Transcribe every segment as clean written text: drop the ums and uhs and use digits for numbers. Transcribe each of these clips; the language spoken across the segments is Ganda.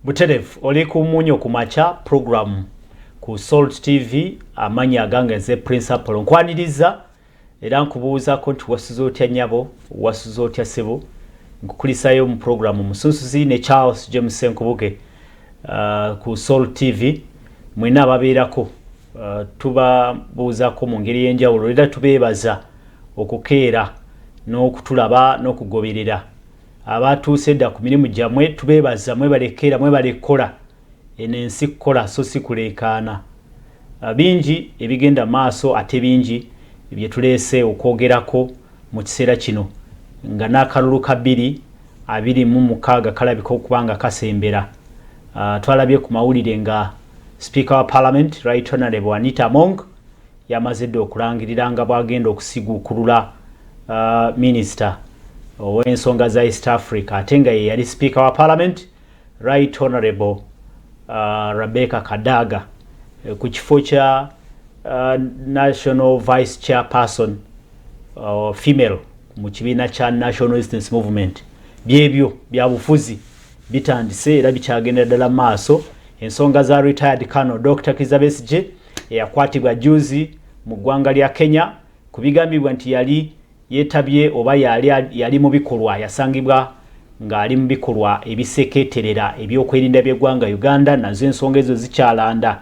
Buterevu oli ku Munyo ku Macha program ku Salt TV amanya agange nze principal nkwaniriza era nkubuuza ko nti wasuzo otya nyabo wasuzo otya sebo nkukulisayo mu program musunsuzi ne Charles James Nkubuge ku Salt TV mwina ababeerako tubabuuza ko mu ngeri y'enjawulo era tubeebaza okukeera n'okutulaba n'okugoberera abatuuse dda ku mirimu gyamwe tubeebaza mwebalekera mwebalekola enensi kukola so si kuleekaana bingi ebigenda maaso ate bingi bye tuleese okwogerako mu kiseera kino nga n'akalulu ka 2026 kalabika okubanga kasembera twalabye ku mawulire nga Speaker wa Parliament Right Honorable Anita Among yamaze dda okulangirira nga bwagenda okusiguukulula Minister ow'ensonga za East Africa ate nga ye yali Speaker wa Parliament Right Honorable Rebecca Kadaga ku kifo kya National Vice Chairperson female mu kibiina kya National Resistance Movement byebyo bya bufuzi bitandise era bikyagenda ddala maaso ensonga za retired Colonel Dr. Kizza Besigye eyakwatibwa juzi mu ggwanga lya Kenya kubigambibwa nti yali yetabye oba yali mu bikolwa yasangibwa ng'ali mu bikolwa ebiseketerera ebyokwerinda by'eggwanga Uganda nazo ensonga ezo zikyalanda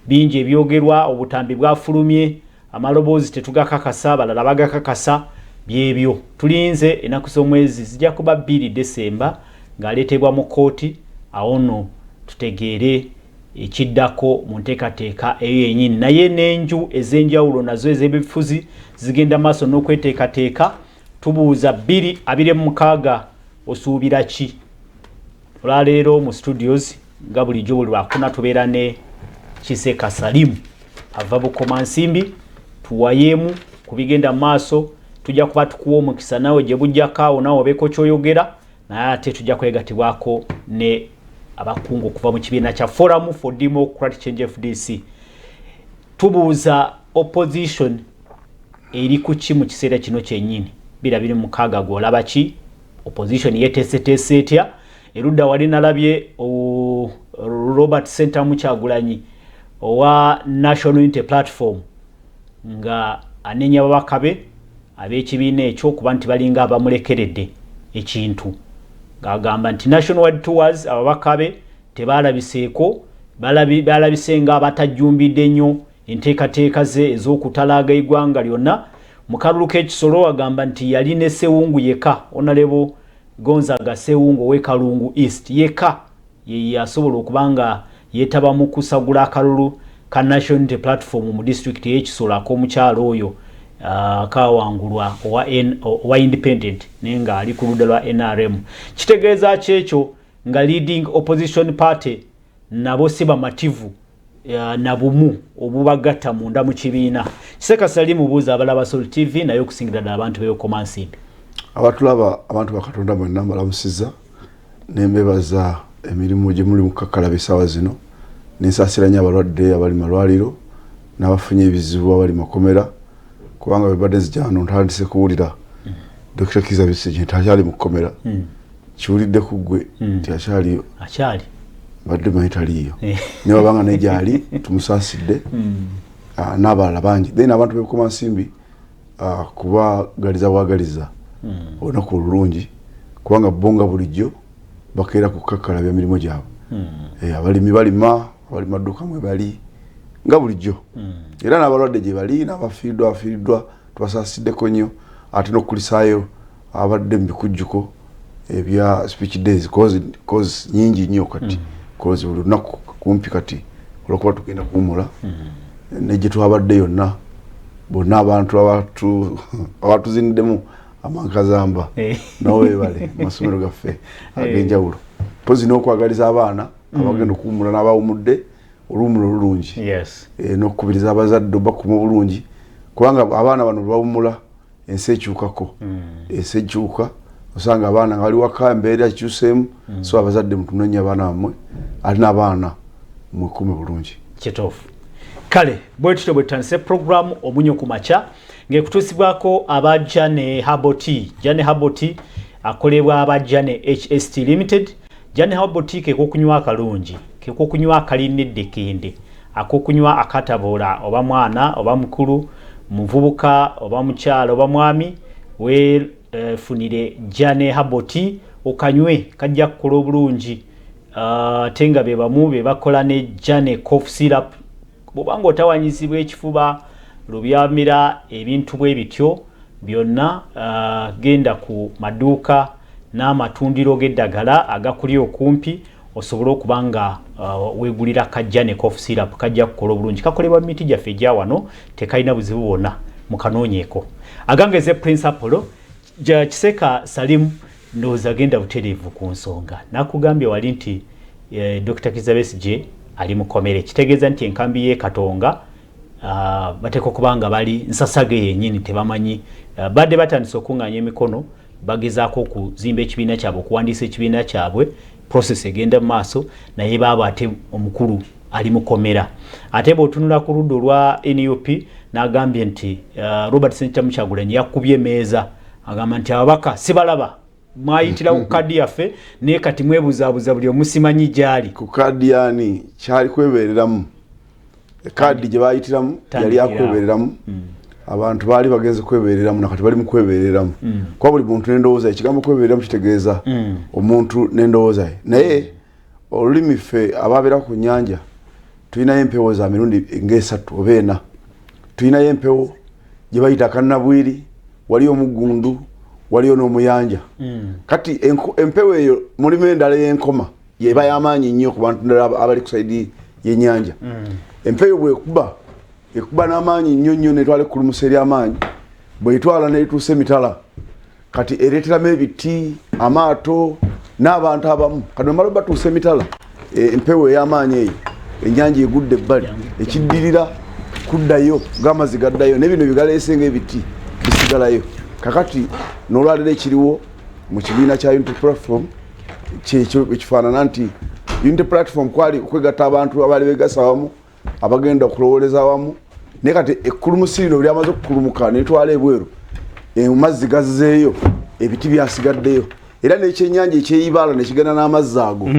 bingi ebyogerwa obutambi bwafulumye amaloboozi tetugakakasa balala bagakakasa byebyo tulinze ennaku z'omwezi zijja kuba 2 Desemba ng'aleetebwa mu kooti awo nno tutegeere ekiddako mu nteekateeka eyo yennyini naye n'enju ez'enjawulo nazo ez'ebifuzi zigenda maaso n'okweteekateeka tubuuza 2026 osuubira ki olwaleero mu studios nga bulijjo buli lwakuna tubeera ne Kiseka Salimu ava Bukoma Nsimbi tuwayeemu ku bigenda maaso tujja kuba tukuwa omukisa nawe gye bujjako awo nawe obeeko ky'oyogera naye ate tujja kwegatibwako ne abakungu kuva mu kibiina kya Forum for Democratic Change FDC tubuuza opposition eri ku ki mu kiseera kino kyennyini 2026 gw'olaba ki opposition yeteeseteese etya erudda wali nalabye Robert Sentamu Kyagulanyi owa National Unity Platform nga anenya babaka be ab'ekibiina ekyo kuba nti balinga abamulekeredde ekintu ng'agamba nti nationwide tours ababaka be tebaalabiseeko balabise nga abatajjumbidde nnyo enteekateeka ze ez'okutalaaga eggwanga lyonna mu kalulu k'ekisolo agamba nti yali ne Sewungu yeka Honorable Gonzaga Sewungu ow'Ekalungu East yeka ye yasobola okuba nga yeetaba mu kusagula akalulu ka National Unity Platform mu district y'ekisolo ak'omukyalo oyo kawangulwa owa independent naye nga ali ku ludda lwa NRM kitegeeza kyekyo nga leading opposition party nabo si bamativu na bumu obubagatta munda mu kibiina Kiseka Salimu buuza abalaba Salt TV naye okusingira ddala abantu b'Ebukoma Nsimbi abatulaba abantu bakatonda mwenna mbalamusiza nembebaza emirimu gye muli mu kukakkala essaawa zino nensaasiranya abalwadde abali malwaliro n'abafunye ebizibu abali makomera kubanga bebadde zijjano ntandise kuwulira Dr. Kizza Besigye nti akyali mu kkomera kiwulidde ku ggwe nti akyali badde mayitaliyo ne wabanga nejali tumusaasidde n'abalala bangi then abantu b'Ebukoma Nsimbi kubagaliza bwagaliza olunaku olulungi kubanga bonga bulijjo bakeera ku kukakkala by'emirimu gyabwe abalimi balima abali madduka mwe bali nga bulijjo era n'abalwadde gye bali n'abafiiriddwa tubasaasideko nnyo ate n'okukulisaayo abadde mu bikujjuko ebya speech days cause nyingi nnyo kati cause buli lunaku kumpi kati olwokuba tugenda kuwummula ne gye twabadde yonna bonna abantu abatuziniddemu amankazamba n'owebale masomero gaffe ag'enjawulo mpozi n'okwagaliza abaana abagenda okuwummula n'abawummudde oluwummulo olulungi n'okukubiriza abazadde bakuma obulungi kubanga abaana bano bawummula ensi ekyukako ensi ekyuka osanga abaana nga bali waka embeera kikyuseemu so abazadde mutunenya abaana bammwe ali n'abaana mwekuume bulungi kituufu kale bwe tutyo bwe tutandise programu Omunyo ku Makya ng'ekutuusibwako aba Jane Herbal Tea akolebwa aba Jane HST Limited Jane Habotike kokunywa akalungi kokunywa akalinedde kende akokunywa akatabola oba mwana oba mukulu muvubuka oba mukyalo oba mwami we funire Jane Haboti okanywe kajja kukola bulungi tenga bebamu bebakola ne Jane cough syrup bobanga otawanyizibwa ekifuba lubyamira ebintu bwe bityo byonna genda ku maduuka n'amatundiro g'eddagala agakuli okumpi osobola okubanga wegulira ka Jane cough syrup kajja kukola obulungi kakolebwa miti gyaffe egya wano tekalina buzibu bwonna mukanoonyeeko agange ze principal Kiseka Salim ndoza genda butereevu ku nsonga nakugambye wali nti Dr. Kizabesije ali mukomere kitegeeza nti enkambi ye Katonga bateko kubanga bali nsasage yennyini tebamanyi badde batandise okunganya emikono bagezaako okuzimba ekibiina kyabwe okuwandiisa ekibiina kyabwe process egenda mu maaso naye baaba ate omukulu ali mukomera ate bw'otunula ku ludda olwa NUP n'agambye nti Robert Ssentamu Kyagulanyi yakubye emeeza agamba nti ababaka sibalaba mwayitira ku kadi yaffe naye kati mwebuzaabuza buli omusimanyi gyali ku kadi yani kyali kwebereramu kadi gye bayitiramu yali yakwebereramu abantu baali bagenze kwebereramu nakati bali mu kwebereramu kwa buli muntu n'endowooza ekigambo kwebereramu kitegeeza omuntu n'endowooza naye olulimi ffe ababeera ku nnyanja tulinayo empewo za mirundi ng'esatu oba ena tulinayo empewo gye bayita kannabwiri waliyo omugundu waliyo n'omuyanja kati empewo eyo mulimu endala y'enkoma yeba y'amaanyi nnyo ku bantu abali ku saidi y'ennyanja empewo bwekuba ekuba n'amaanyi nnyo netwala ekkulumusa ery'amaanyi bwetwala netuusa emitala kati ereeteramu ebiti amaato n'abantu abamu kati bamala batuusa emitala empewo ey'amaanyi eyo ennyanja egudde ebbali ekiddirira kuddayo ng'amazzi gaddayo n'ebino bigaleese ng'ebiti bisigalayo kakati n'olwaliro ekiriwo mu kibiina kya Unity Platform kyekyo ekifaanana nti Unity Platform kwali okwegatta abantu abaali begasa awamu abagenda okulowoleza awamu naye kati ekkulumusiriro buli amaze okukulumuka netwala ebweru amazzi gazzeeyo ebiti byasigaddeyo era n'ekyennyanja ekyeyibaala nekigenda n'amazzi ago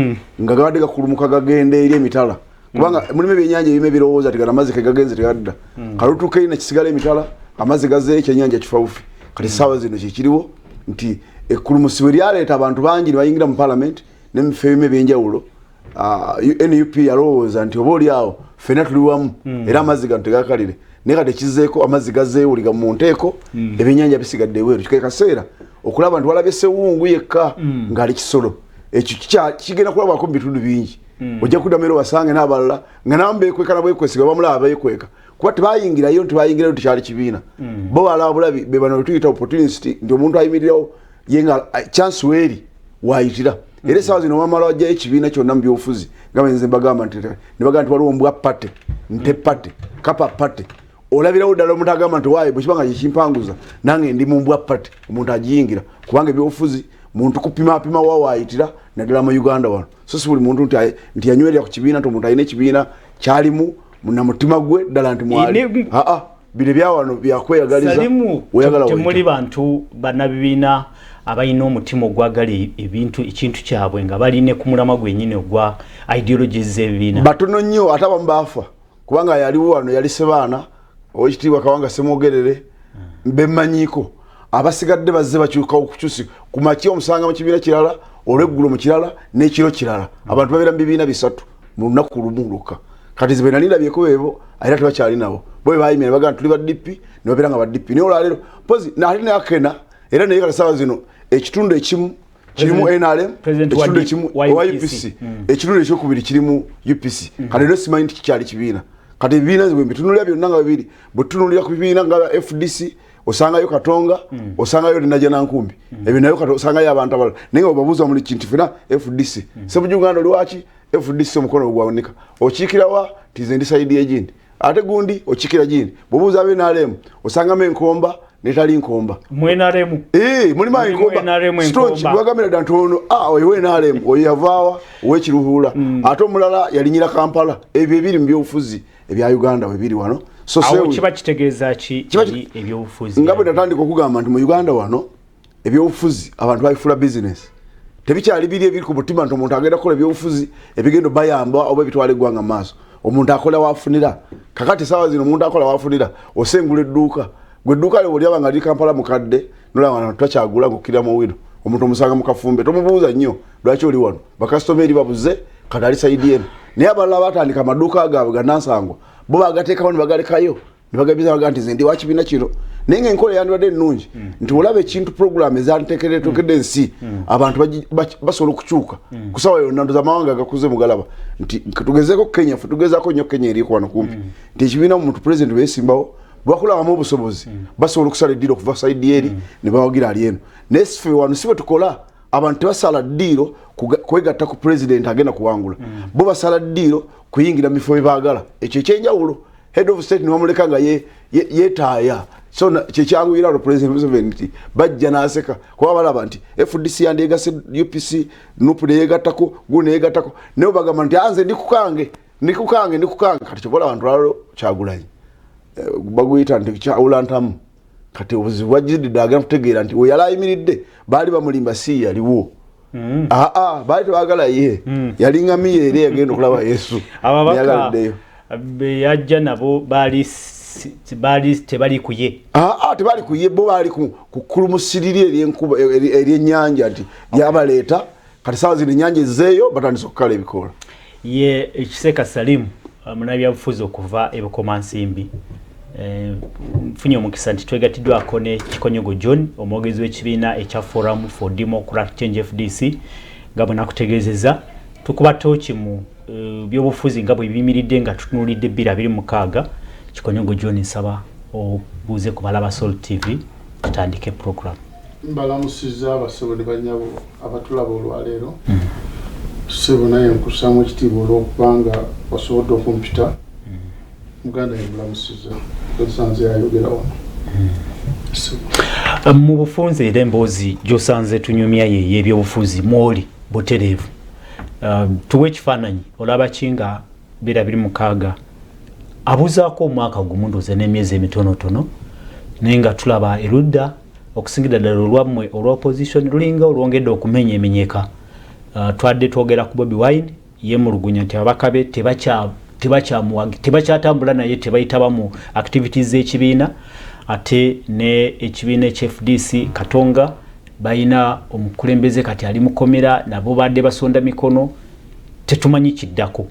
nga gabadde gakulumuka gagenda eri emitala kubanga mulimu ebyennyanja ebimu ebirowooza tigana amazzi kegagenze tegadda kalutuuka eri nekisigala emitala amazzi gazzeeyo ekyennyanja kifawufi kati essaawa zino kyekiriwo nti ekkulumusibwe lyaleeta abantu bangi ne bayingira mu palamenti n'emifo ebimu ebyenjawulo NUP yalowooza nti oba oli awo ffena tuli wamu era amazzi gano tegakalire naye kati ekizzeeko amazzi gazzeewuliga mu nteeko ebyennyanja bisigadde ebweru kike kaseera okulaba nti walabye Ssewungu yekka ng'ali kisolo ekyo kigenda kulabwako mu bitundu bingi ojja kuddamu era obasange n'abalala nga namu beekweka nabwekwesiga bamulaba beekweka kuba tebayingirayo ntibayingirayo tekyali kibiina bo balaba bulabi be bano tuyita opportunity nti omuntu ayimirirawo ye nga chance weeri waayitira era essaawa zino wamala wajjayo ekibiina kyonna mu byobufuzi nga benze mbagamba nti ne bagamba nti waliwo mbwa pate nte pate kapa pate olabirawo ddala omuntu agamba nti waaye bwe kiba nga kyekimpanguza nange ndi mu mbwa pate omuntu agiyingira kubanga ebyobufuzi muntu kupimapima wa waayitira naddala mu Uganda wano so si buli muntu nti yanywerera ku kibiina nti omuntu alina ekibiina kyalimu na mutima gwe ddala nti mwali bire byawano byakweyagaliza oyagala temuli bantu bannabibiina abalina omutima ogwagala ekintu kyabwe nga baline ku mulama gwennyini ogwa ideologies z'ebibiina batono nnyo ate abamu baafa kubanga yaliwo wano yali Sebaana owekitiibwa Kawanga Ssemwogerere bemmanyiiko abasigadde bazze bakyuka okukyusi ku makya omusanga mu kibiina kirala olweggulo mu kirala n'ekiro kirala abantu babeera mu bibiina bisatu mu lunaku lumu lukka kati zibe nalirabyeko beebo era tebakyali nabo bo bayimira bagamba tuli ba DP ne babeera nga ba DP naye olwaleero pozi nali nakena era naye kati essaawa zino ekitundu ekimu kirimu NRM ekitundu ekimu owa UPC ekitundu ekyokubiri kirimu UPC kati era simanyi nti kikyali kibiina kati ebibiina bwe bitunulira byonna nga bibiri bwe tutunulira ku bibiina nga FDC osangayo Katonga osangayo Linaja Nankumbi ebyo nayo osangayo abantu abalala naye nga obabuuza muli kintu fena FDC Ssebujjuganda lwaki FDC omukono ogwawonika okiikira wa tize ndi saidi egindi ate gundi okikira gindi bwobuuza abe NRM osangamu enkomba netali nkomba mwenaremu mulima enkomba strong bwagamira dantono oyo NRM oyo yavaawa owekiruhula ate omulala yalinyira Kampala ebyo ebiri mu byobufuzi ebya Uganda we biri wano so awo kiba kitegeeza ki ebyobufuzi nga bwe natandika okugamba nti mu Uganda wano ebyobufuzi abantu babifuula business tebikyali biri ebiri ku mutima nti omuntu agenda kukola ebyobufuzi ebigendo bayamba oba ebitwala eggwanga maaso omuntu akola wafunira kakati sawa zino omuntu akola wafunira osengula edduuka gwe edduuka lyo lyaba nga liri Kampala mukadde nolaba twakyagula ng'okkirira mu wino omuntu omusanga mu kafumbe tomubuuza nnyo lwaki oli wano bakasitoma babuze kati ali sayidi eno naye abalala batandika amaduuka gaabwe gannansangwa bo bagateekawo ne bagalekayo ne bagabiza nti nze ndi wa kibiina kino naye ng'enkola yandibadde ennungi nti olaba ekintu programu ezanteekeddwa ensi abantu basobola okukyuka ku ssaawa yonna ndoza amawanga agakuze mugalaba nti tugezeeko Kenya ffe tugezaako nnyo Kenya eri wano kumpi nti ekibiina muntu pulezidenti beesimbawo bwakulabamu obusobozi basobola okusala eddiiro okuva sayidi eri ne bawagira ali eno naye ffe wano si bwe tukola abantu tebasala ddiiro kwegatta ku pulezidenti agenda kuwangula bo basala ddiiro kuyingira mu bifo bye baagala ekyo ekyenjawulo head of state niwamuleka nga yeetaaya so kyekyanguyira lo President Museveni nti bajja n'aseka kuba balaba nti FDC yandeegase UPC nupu neyegattako gune yegattako naye bagamba nti anze ndikukange kati kyobola abantu lalo Kyagulanyi baguyita nti kyawulantamu kati obuzibu bwajjidde agenda kutegeera nti we yali ayimiridde baali bamulimba si yaliwo baali tebaagala ye yali ngamiye eri yagenda okulaba Yesu ababaka yajja nabo baali tebali kuye tebali kuye bo baali kukulumusirira eryenkuba eryennyanja nti yabaleeta kati sawa zino ennyanja ezeeyo batandisa okukala ebikola ye Kiseka Salimu munabyabufuzi okuva ebukomansimbi funye omukisa nti twegattiddwako ne Kikonyogo John omwogezi w'ekibiina ekya Forum for Democratic Change FDC nga bwe nakutegeezeza tukuba tooki mu byobufuzi nga bwe biyimiridde nga tutunuulidde 226 Kikonyogo John nsaba obuuze ku balaba Salt TV tutandike program. Mbalamusiza abasebo ne banyabo abatulaba olwaleero tusebo naye nkusamu ekitiibwa olw'okubanga wasobodde okumpita muganda yembulamusiza tosanze yayogera wano mu bufunze era emboozi gy'osanze tunyumya ye y'ebyobufuzi mwoli butereevu tuwe ekifaananyi olaba ki nga 226 abuzaako omwaka gumu ndoze n'emyezi emitonotono naye nga tulaba erudda okusingira ddala olwammwe olwa opposition lulinga olwongedde okumenyemenyeka twadde twogera ku Bobi Wine yemulugunya nti ababaka be tebakyatambula naye tebayitaba mu activities z'ekibiina ate ne ekibiina FDC Katonga bayina omukulembeze kati ali mukomera nabo badde basonda mikono tetumanyi kiddako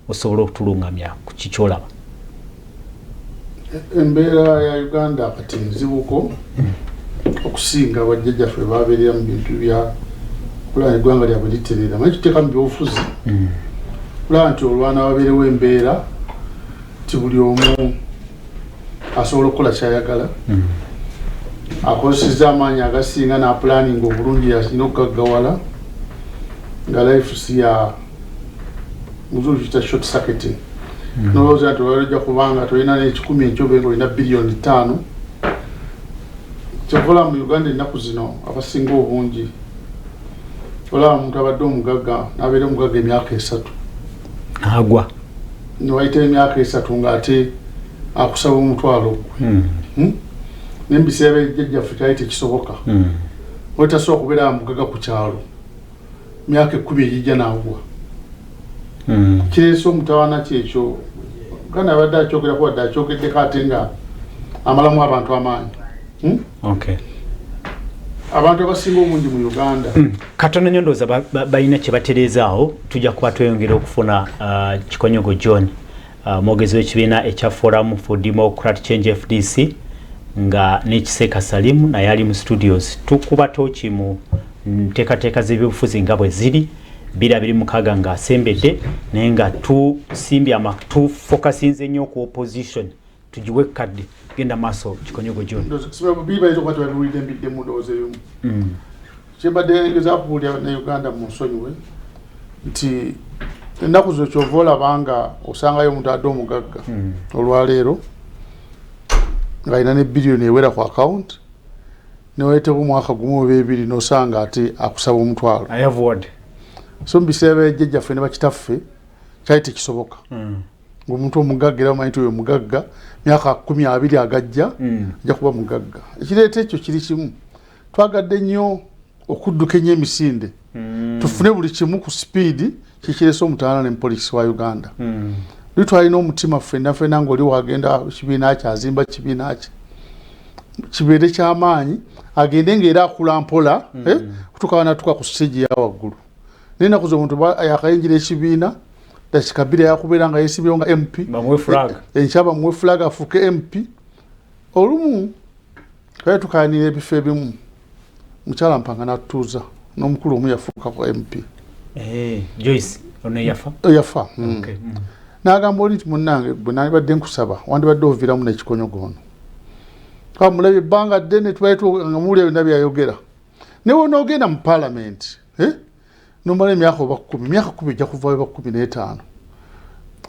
osobola okutulungamya ku kikyolaba embeera ya Uganda kati nzibuko okusinga bajjajjaffe babeerera mu bintu bya kulaba eggwanga lyabwe literera manyi tuteeka mu byobufuzi kulaba nti olwana wabeerewo embeera ti buli omu asobola okukola kyayagala akozesezza amaanyi agasinga n'apulaninga obulungi yasina okugaggawala nga life si ya muzulu kita short circuiting nolowooza nti olajja kubanga tolina n'ekikumi ekyobe nga olina biliyoni 5 kyovola mu Uganda ennaku zino abasinga obungi olaba omuntu abadde omugagga n'abeera omugagga emyaka 3 agwa niwayita emyaka 3 ng'ate akusaba omutwalo n'embiseera bajjajjaffe kyali tekisoboka wetasobola okubeera mugagga ku kyalo myaka 10 egijja n'agwa kireese omutawaana kyekyo Uganda abadde akyogerako wadde akyogeddeko ate nga amalamu abantu amaanyi abantu abasinga obungi mu Uganda katono nnyo ndowooza balina kye batereezaawo tujja kuba tweyongera okufuna Kikonyogo John mwogezi w'ekibiina ekya Forum for Democratic Change FDC nga ne Kiseka Salimu naye ali mu studios tukuba tooki mu nteekateeka z'ebyobufuzi nga bwe ziri 226 nga asembedde naye nga tufokasinze nnyo ku opposition tugiwe kadde genda maaso Kikonyogo John kyembadde ngezaako kuwulira ne Uganda mu nsonyiwe nti ennaku zo kyova olabanga osangayo omuntu adde omugagga olwaleero ng'alina ne biliyoni ewera ku account neweeteko omwaka gumu oba ebiri n'osanga ate akusaba omutwalo so mu biseera byajjajjaffe ne bakitaffe kyali tekisoboka ng'omuntu omugagga era omanyi nti oyo omugagga myaka 20 agajja ajja kuba mugagga ekireeta ekyo kiri kimu twagadde nnyo okudduka ennyo emisinde tufune buli kimu ku speed kikiresa omutaana ne police wa Uganda litwalina omutima ffenna ng'oli wagenda kibiina kye azimba kibiina kye kibeere ky'amaanyi agende ng'era akula mpola kutuuka natuuka ku stage ya waggulu naye ennaku z'omuntu yakayingira ekibiina dakika bbiri yakubeera nga yeesibyewo nga MP enkya bamuwe flag afuuke MP olumu kale tukayanira ebifo ebimu mukyala mpanga n'atutuuza n'omukulu omu yafuuka ku MP Joyce ono yafa n'agamba oli nti munnange bwe nandibadde nkusaba wandibadde oviramu n'ekikonyogo ono mulabye ebbanga ddene tubaye nga muwulira byonna byayogera naye wonoogenda mu paalamenti nomala emyaka oba 10 myaka 10 ojja kuvaayo oba 15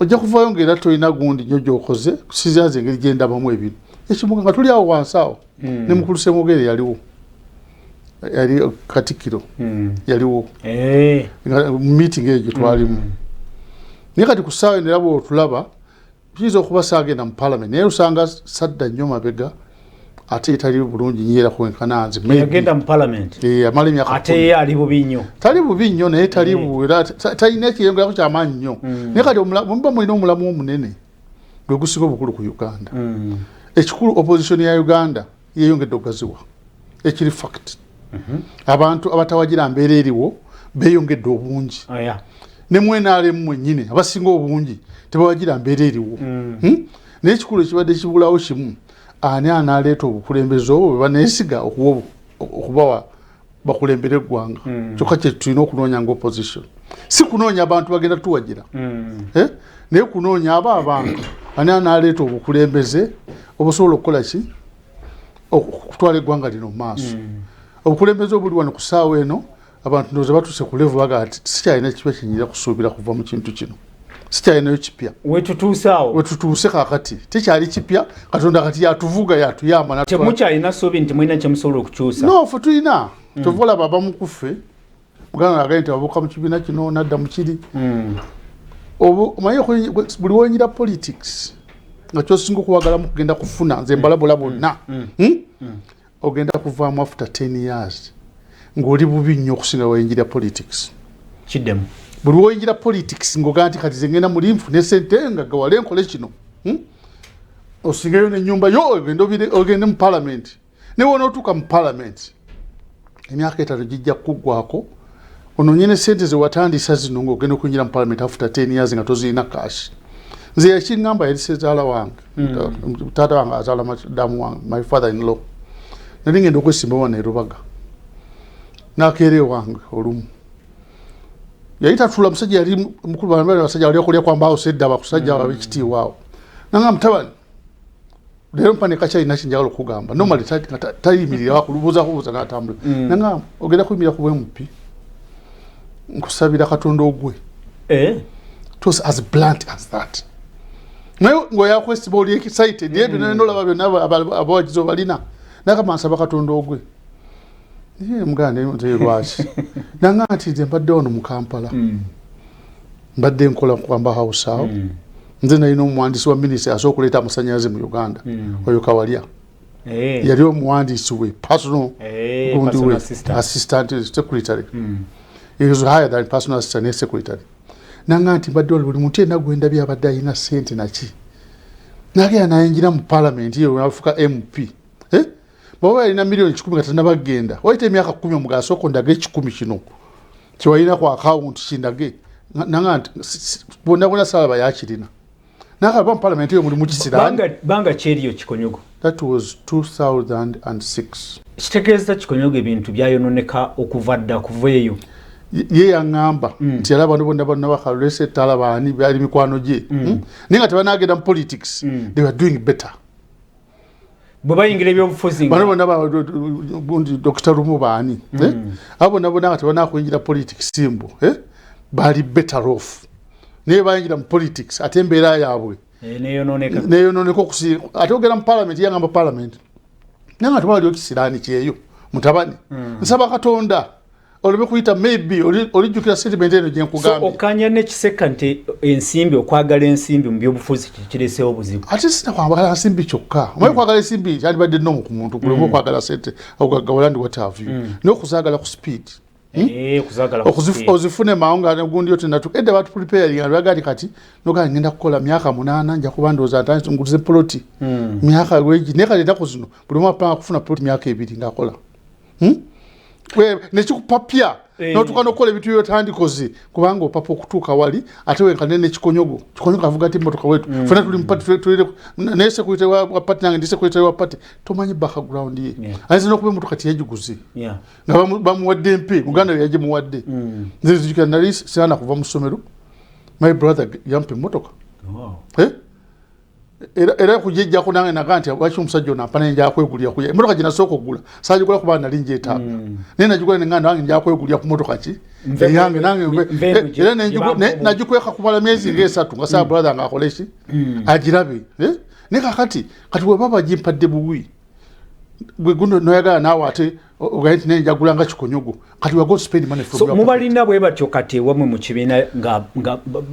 ojja kuvaayo ng'era tolina gundi nnyo gy'okoze kusinziira engeri gye ndabamu ebintu ekimuga nga tuli awo wansi awo ne mukulu Ssemwogere yaliwo yali Katikkiro yaliwo mu meeting eyo gye twalimu naye kati ku ssaawa eno era bw'otulaba kiyinza okuba saagenda mu paalamenti naye osanga sadda nnyo mabega ate etali bulungi nyeera kwenkana nze yagenda mu paalamenti amala emyaka ate ali bubi nnyo tali bubi nnyo naye tali era talina ekiyongerako ky'amaanyi nnyo naye kati muba mulina omulamu omunene gwe gusinga obukulu ku Uganda ekikulu opposition ya Uganda yeeyongedde okugaziwa ekiri fact abantu abatawagira mbeera eriwo beeyongedde obungi ne mwenaalemu mwennyini abasinga obungi tebawagira mbeera eriwo naye ekikulu ekibadde kibulawo kimu ani anaaleeta obukulembeze obwo bwe baneesiga okubawa bakulembere eggwanga kyokka kye tulina okunoonya nga opposition si kunoonya abantu bagenda tuwagira naye kunoonya abantu ani anaaleeta obukulembeze obusobola okukola ki okutwala eggwanga lino mu maaso obukulembeze obuli wano ku ssaawa eno abantu ndowooza batuuse ku level baga ati sikyalina kiba kinyira kusuubira kuva mu kintu kino sikyalinayo kipya wetutuuse kaakati tekyali kipya Katonda kati yatuvuga yatuyamba temukyalina ssuubi nti mulina kyemusobola okukyusa no fe tulina kyova olaba abamu ku ffe muganda nagaye nti ababuuka mu kibiina kino nadda mu kiri omanyi buli wonyira politics nga kyosinga okuwagalamu kugenda kufuna nze mbalabula bonna ogenda kuvaamu after 10 years ng'oli bubi nnyo okusinga wayingira politics kiddemu buli woyingira politics ng'ogaa nti kati zengenda muli nfune sente nga gawale nkole kino osingayo n'ennyumba yo ogende mu paalamenti naye wonootuuka mu paalamenti emyaka 3 gijja kuggwako onoonye ne sente ze watandisa zino ng'ogenda okuyingira mu paalamenti after 10 years nga tozirina kashi nze yakiŋŋamba yali sezaala wange taata wange azaala madamu wange my father in law nali ngenda okwesimba wano erubaga n'akeera ewange olumu yali tatula musajja yali mukulu bambale basajja wali okulya kwambaawo sedda bakusajja ab'ekitiibwawo nanga mutabani leero mpa ne kakyalina kinjagala okugamba normally tayimirira wakulubuuzakubuuza n'atambula nanga ogenda kuyimirira ku bwemupi nkusabira Katonda ogwe it was as blunt as that naye ng'oyakwesiba oli excited ebyo nolaba byonna abawagizi obalina nakama nsaba Katonda ogwe muganda nze lwaki nanga nti nze mbadde wano mu Kampala mbadde nkola kwamba house awo nze nalina omuwandiisi wa minisita asobola okuleeta amasannyalaze mu Uganda oyo Kawalya yali omuwandiisi we personal gundi we assistant secretary he was higher than personal assistant secretary nanga nti mbadde wali buli muntu yenna gwenda byabadde alina ssente naki nagenda nayingira mu paalamenti eyo nafuka MP baba yalina milioni 10 nga tannabagenda wayita emyaka 10 omugaso asooka ondaga 10 kino kyewalina ku account kindage nanga nti bonna salaba yakirina nakaba mu paalamenti eyo mulimu kisirani banga kyeriyo Kikonyogo that was 2006 kitegeeza Kikonyogo ebintu byayononeka okuva dda kuva eyo ye yaŋŋamba nti yali abantu bonna bakalolese talabaani byali mikwano gye naye nga tebanagenda mu politics they were doing better bwe bayingira ebyobufuzi bundi Dr. Lumu baani abo bonna nga tebanakuyingira politics simbo bali better off naye bayingira mu politics ate embeera yaabwe neyononeka okusiira ate ogenda mu paalamenti yaŋŋamba paalamenti naye nga tewaliyo kisiraani kyeyo mutabani nsaba Katonda oleme kuyita maybe olijjukira statement eno gye nkugambye okanya n'ekiseka nti ensimbi okwagala ensimbi mu byobufuzi kireesewo obuzibu ate sina kwagala nsimbi kyokka omanyi kwagala ensimbi kyandibadde nnomu ku muntu kulema okwagala sente okugagawala ndi what have you naye okuzaagala ku speed kuzagala ozifune maonga gundi yote natuka edda batu prepare ya ragati kati noka ngenda kukola myaka 8 nja kubandoza atanzi nguze ploti myaka weji neka leta kuzino buli mwapanga kufuna ploti myaka 2 ngakola we nechikupapya notukano kola bitu yote handikozi kubanga papa okutuka wali ate wenkanene chikonyogo avuga ati motoka wetu funa tulimpati tulire nese kuite wa pati nange ndise kuite wa pati tomanyi background ye azi no kube motoka tiyajiguzi nga bamuwadde mpe muganda yaje muwadde nzizika nali sana kuva musomero my brother yampe motoka era kujejja ko nange naganti wachi omusajja napana nja kwegulya kuya motoka jina soko gula saji kula kubana linje etanga nena jukula nganda wange nja kwegulya ku motoka ki yange nange era najukweka kumala miezi nge3 nga sa brother ngakoleshi ajirabe nika kati we baba jimpadde buwi gwe gundo noyaga nawe ate ogaiti ne njagula nga kikonyogo kati we go spend money for so mubalina bwe batyo kati wamwe mu kibina nga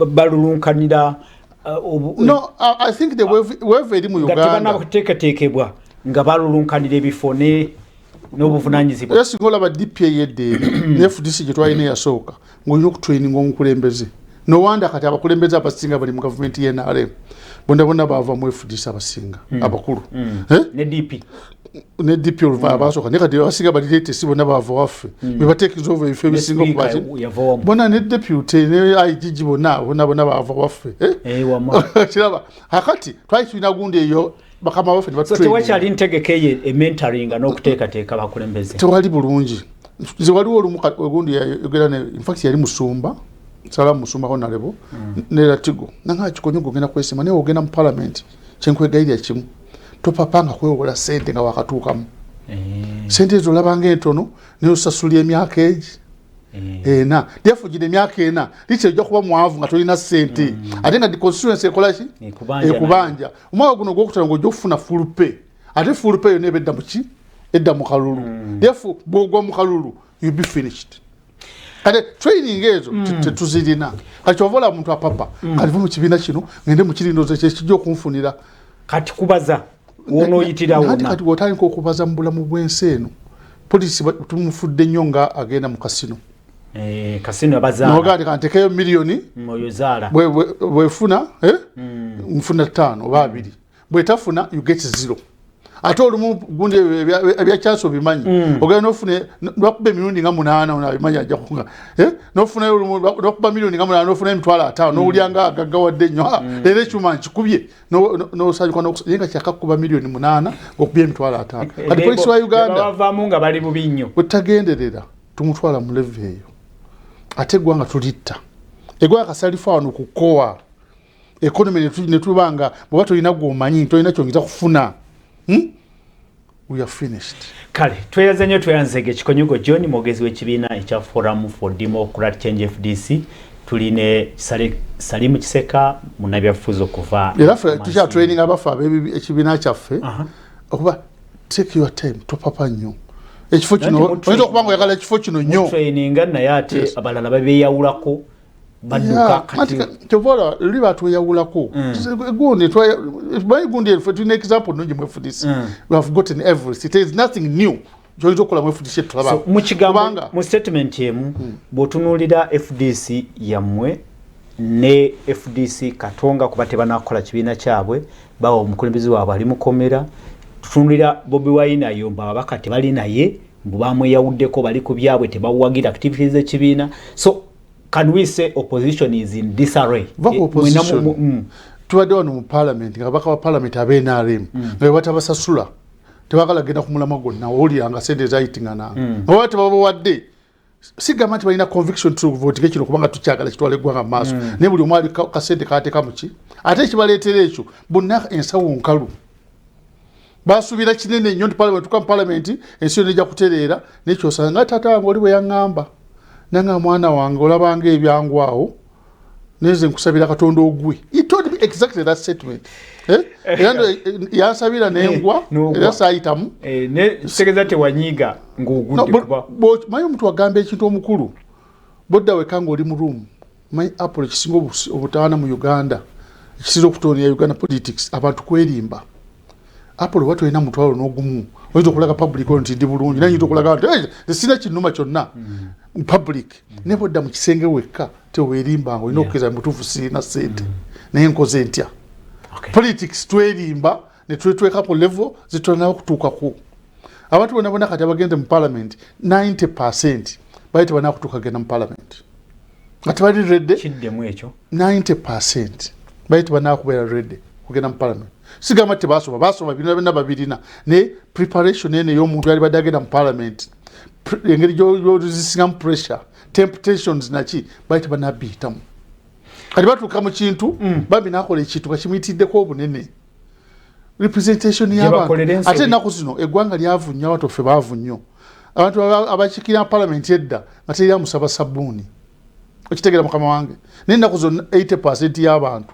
balulunkanira no, I think the wave eri mu Uganda gatibana kuteekateekebwa nga balulunkanira ebifo n'obuvunanyizibwa yes ngola ba DPA yedde ne FDC gye twalina yasooka ng'olina okutraining omukulembeze no wanda kati abakulembeze abasinga bali mu government ye NRM bonna bava mu FDC abasinga abakulu ne DP olva abasooka ne kati abasinga bali lete si bonna bava waffe be bateekiza over ebife ebisinga okubaje bonna ne deputy ne IGG bonna bava waffe kiraba hakati twayituna gundi eyo bakama waffe so tewakyali ntegekeye mentoring n'okuteekateeka bakulembeze tewali bulungi waliwo olumu ogundi yayogera ne in fact yali musumba Salamu musumba hona lebo ne latigo nanga kikonyogo gena kwesima ne ogenda mu parliament kyenkwegairya kimu topapanga kwewola sente nga wakatuukamu sente ezo labanga entono ne osasula emyaka egi na lyafugire emyaka ena licha ojja kuba mwavu nga tolina sente ate nga constituency ekolaki ekubanja omwaka guno gwokutano ng'ojja okufuna full pay ate full pay yonna ebedda muki edda mu kalulu therefore bw'ogwa mu kalulu you be finished kale training ezo tetuzirina kati ovola omuntu apapa kaliva mu kibiina kino ngende mu kirindoozo kyekijja okunfunira kati kubaza wonooyitira wonna kati wotandika okubaza mu bulamu bw'ensi eno polisi tumufudde nnyo nga agenda mu kasino kasino abazaala nogandi kantekeyo miliyoni moyozaala bwefuna nfuna 5 oba 2 bwetafuna you get 0 ate olumu gundi ebyakyaso bimanyi ogenda nofune lwakuba emirundi nga 8 onabimanyi ajja kukunga nofuna olumu lwakuba miliyoni nga 8 nofuna emitwalo 5 n'owulyanga agaggawadde nnyo era ekyuma nkikubye n'osanyuka naye nga kyakakuba miliyoni 8 ng'okubye emitwalo 5 kati polisi wa Uganda bavaamu nga bali bubi nnyo bwetagenderera tumutwala mu leve eyo ate eggwanga tulitta eggwanga kasalifa wano kukowa ekonomi netubanga bweba tolina gwomanyi tolina kyongeza kufuna we are finished. Kale, tweyaza nnyo tweyanzege Kikonyogo John mwogezi w'ekibiina ekya Forum for Democratic Change FDC tuline Salimu Kiseka munabyafuzo kuva era ffe tukya training abafa ekibiina kyaffe okuba take your time topapa nnyo ekifo kino oyinza okuba nga oyagala ekifo kino nnyo training naye ate abalala babeyawulako baduka kati tovola liba tweyawulako gundi ffe tulina example nungi mu FDC we have gotten everything there is nothing new joyinza okukola mu FDC tulaba mu kigambo mu statement emu bw'otunuulira FDC yammwe ne FDC Katonga kuba tebanakola kibiina kyabwe bawa omukulembeze waabwe ali mukomera tutunulira Bobi Wine ayomba ababaka tebali naye mbu bamweyawuddeko bali ku byabwe tebawagira activities z'ekibiina so can we say opposition is in disarray? Tubadde wano mu parliament nga baka wa parliament abeNRM nga batabasasula tebagala genda ku mulama gwonna owuliranga sente zayitinga nange oba tebabawadde sigamba nti balina conviction to vote kino kubanga tukyagala kitwala eggwanga mu maaso naye buli omu ali kasente kateeka muki ate ekibaleetera ekyo bonna ensawo nkalu basuubira kinene nnyo nti parliament tuka mu parliament ensi yonna ejja kutereera nekyosanga nga taata wange oli bwe yaŋŋamba nanga mwana wange olabanga ebyangwawo neze nkusabira Katonda ogwe he told me exactly that statement yansabira nengwa era sayitamu ne tegeza tewanyiga ng'ogudde kuba mayi omuntu agamba ekintu omukulu bodda wekanga oli mu room mayi apolo kisinga obutawana mu Uganda ekisinza okutonya Uganda politics abantu kwerimba apolo watu ina mutwalo n'ogumu oyinza okulaga public nti ndi bulungi nayinza okulaga nti sina kinuma kyonna public nebo dda mu kisenge wekka teweerimba ngo olina okukkiriza mutuufu sirina ssente naye nkoze ntya politics twerimba ne twetweka ku level zitulinawo kutuukako abantu bonna kati abagenda mu parliament 90% bali tebalina kutuuka genda mu parliament nga tebali redde kiddemu ekyo 90% bali tebalina kubeera redde kugenda mu parliament sigamba basoba bina babirina ne preparation ene y'omuntu yali badde agenda mu parliament engeri gy'ozisingamu pressure temptations naki bali tebalina biyitamu kati batuuka mu kintu babi nakola ekintu kakimuyitiddeko obunene representation y'abantu ate ennaku zino eggwanga lyavu nnyo abantu ffe baavu nnyo abantu abakiikirira parliament edda nga terira musaba sabbuuni okitegeera mukama wange naye ennaku zino 80% y'abantu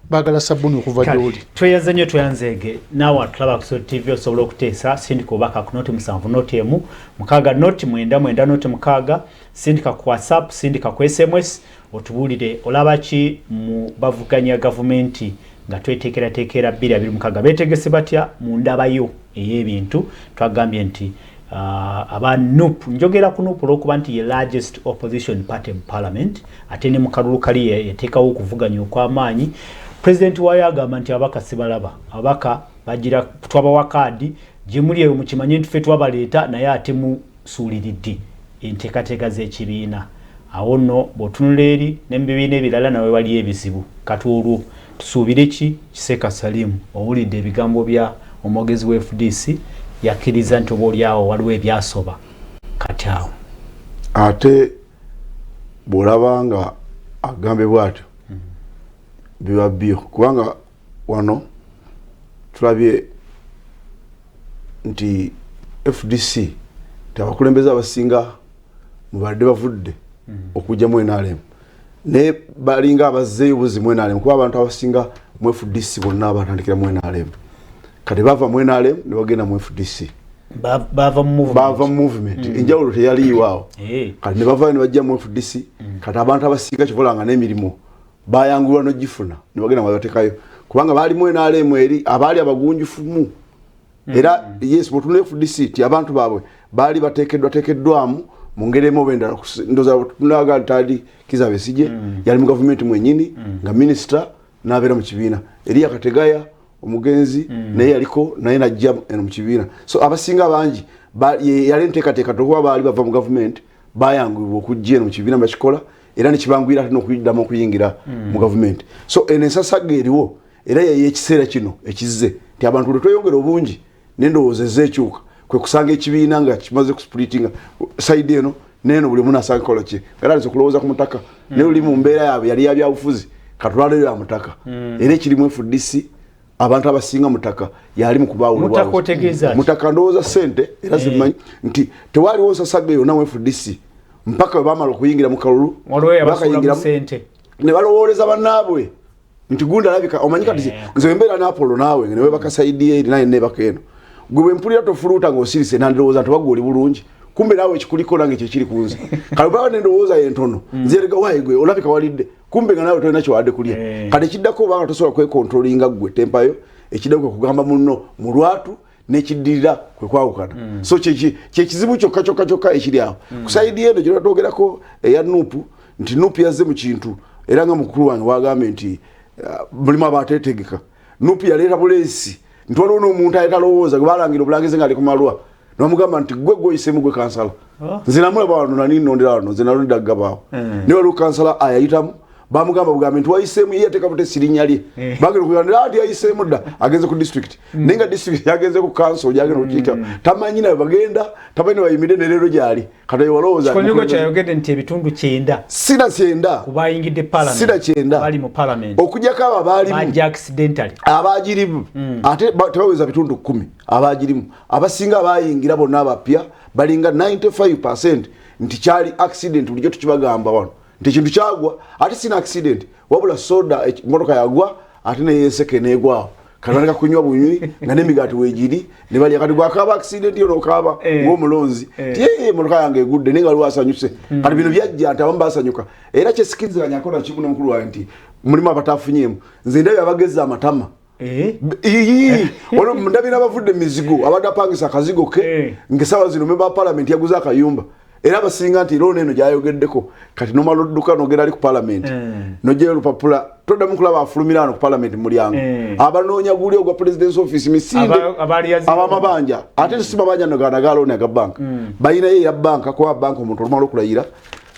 bagala sabbuuni okuva gy'oli tweyanze nnyo tweyanzeege naawe atulaba ku Salt TV osobola okuteesa sindika obubaka ku noti 7 noti emu 6 noti 9 noti 6 sindika ku WhatsApp sindika ku SMS otubuulire olaba ki mu bavuganya gavumenti nga tweteekerateekera 2026 beetegese batya mu ndabayo ey'ebintu twagambye nti aba NUP njogera ku NUP olw'okuba nti ye largest opposition party mu parliament ate ne mu kalulu kali yateekawo okuvuganya okw'amaanyi president waayo agamba nti abaka sibalaba abaka bagira twabawa kaadi gyemuli eyo mukimanyi nti ffe twabaleeta naye ate musuuliridde enteekateeka z'ekibiina awo nno bw'otunula eri ne mu bibiina ebirala nawe wali ebizibu kati olwo tusuubire ki Kiseka Salimu owulidde ebigambo bya omwogezi wa FDC yakkiriza nti obaolyawo waliwo ebyasoba kati awo ate bw'olaba nga agambe bw'atyo biba bio kubanga wano tulabye nti FDC tabakulembeza abasinga mubadde bavudde okujja mu NRM ne balinga abazzeeyo buzi mu NRM kuba abantu abasinga mu FDC bonna batandikira mu NRM kati bava mu NRM ne bagenda mu FDC bava mu movement enjawulo teyaliiwaawo kati ne bava ne bajja mu FDC kati abantu abasinga kivolanga n'emirimu bayangulwa n'ogifuna ne bagenda babatekayo kubanga baali mu NRM eri abaali abagunjufumu era yes botune FDC ti abantu baabwe baali bateekeddwamu mu ngeri emu benda ndoza tunaga tadi Kiza Besigye yali mu government mwenyini nga minister n'abeera mu kibiina eri akategaya omugenzi naye yaliko naye najja mu kibiina so abasinga bangi yali nteekateeka tokuba baali bava mu government bayangulwa okujja mu kibiina bakikola era ne kibangwira ate n'okuyiddamu okuyingira mu government so ensasage eriwo era yekiseera kino ekizze ti abantu tweyongera obungi n'endowooza ezeekyuka kwe kusanga ekibiina nga kimaze kusplitinga side eno neno buli mundu asanga kola ki era alizo kulowooza ku mutaka ne uli mu mbeera yaabwe yali yabyabufuzi katwaleyo ya mutaka era ekirimu FDC abantu abasinga mutaka yali mu kubaawula mutaka otegeeza mutaka ndowooza ssente era zimanyi nti tewaliwo nsasage yonna mu FDC mpaka we baamala okuyingira mu kalulu bakayingira ssente ne balowooleza bannaabwe nti gunda alabika omanyi kati nze mbeera ne Apollo naawe ne webakasaidiye eri naye nebaka eno gwe mpulira tofuluuta ng'osirise nandowooza nti wagwe oli bulungi kumbe naawe ekikuliko nange kyekiri ku nze kale baba nendowooza entono nze erega waayi gwe olabika walidde kumbe nga naawe tolina kyowadde kulya kati ekiddako obanga tosobola kwekontrolinga gwe tempayo ekiddako kwe kugamba munno mu lwatu n'ekiddirira kwe kwawukana so kyekizibu kyokka ekiri awo kusaidi eno gye twogerako eya nupu nti nupu yazze mu kintu era nga mukulu wange wagambe nti mulimu abateetegeka nupu yaleeta buleesi nti waliwo n'omuntu ayetalowooza gwe balangira obulangizi nga ali ku malwa nomugamba nti gwe gwoyisemu gwe kansala nze namulaba wano naninondera wano nze nalonda gabaawo naye waliwo kansala ayayitamu bamugamba bugambe nti wayisemu ye yateeka bute sirinya lye bagenda okugamba nti yayisemu dda agenze ku district naye nga district yagenze ku council gyagenda okuyita tamanyi nawe bagenda tamanyi bayimire ne leero gyali kata ye walowooza kikolego kyayogedde nti ebitundu 9 sina 9 kubayingidde parliament sina 9 bali mu parliament okujjako abo abaalimu bajja accidentally abagirimu ate tebaweza bitundu 10 abagirimu abasinga abayingira bonna abapya balinga 95% nti kyali accident bulijjo tukibagamba wano nti ekintu kyagwa ate sina accident wabula soda motoka yagwa ate neyeseke negwawo kanaleka kunywa bunywi nga n'emigaati weegiri ne balya kati gwakaba accident yo n'okaaba ng'omulonzi tiye motoka yange egudde naye nga waliwo asanyuse kati bino byajja nti abamu basanyuka era kyesikiriziganya nkola kimu n'omukulu wange nti mulimu abataafunyeemu nze ndabye abagezza amatama ndabye n'abavudde emizigo abadde apangisa akazigo ke ng'essaawa zino memba wa parliament yaguze akayumba era abasinga nti loan eno gyayogeddeko kati nomalodduka nogera ali ku parliament nogera olupapula toddamu kulaba afulumira wano ku parliament mulyango abanoonya guli ogwa president's office misinde abamabanja ate si mabanja noganaga loan aga banka bayina ye ya banka kwa banka omuntu olumala okulayira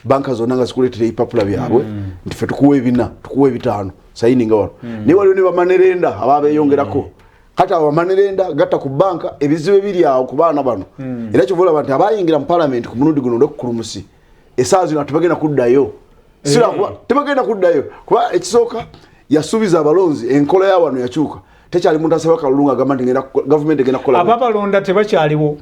banka zonna nga zikuleetera ebipapula byabwe nti ffe tukuwa ebina tukuwa ebitaano sayininga wano naye waliwo ne bamanerenda ababeeyongerako kati abamanerenda gatta ku banka ebizibu ebiri awo ku baana bano era kyova olaba nti abayingira mu parliament ku mulundi guno olw'okukulumusi essaawa zino tebagenda kuddayo tebagenda kuddayo kuba ekisooka yasuubiza abalonzi enkola ya wano yakyuka tekyali muntu asaba kalulu ng'agamba nti gavumenti egenda kukola ababalonda tebakyaliwo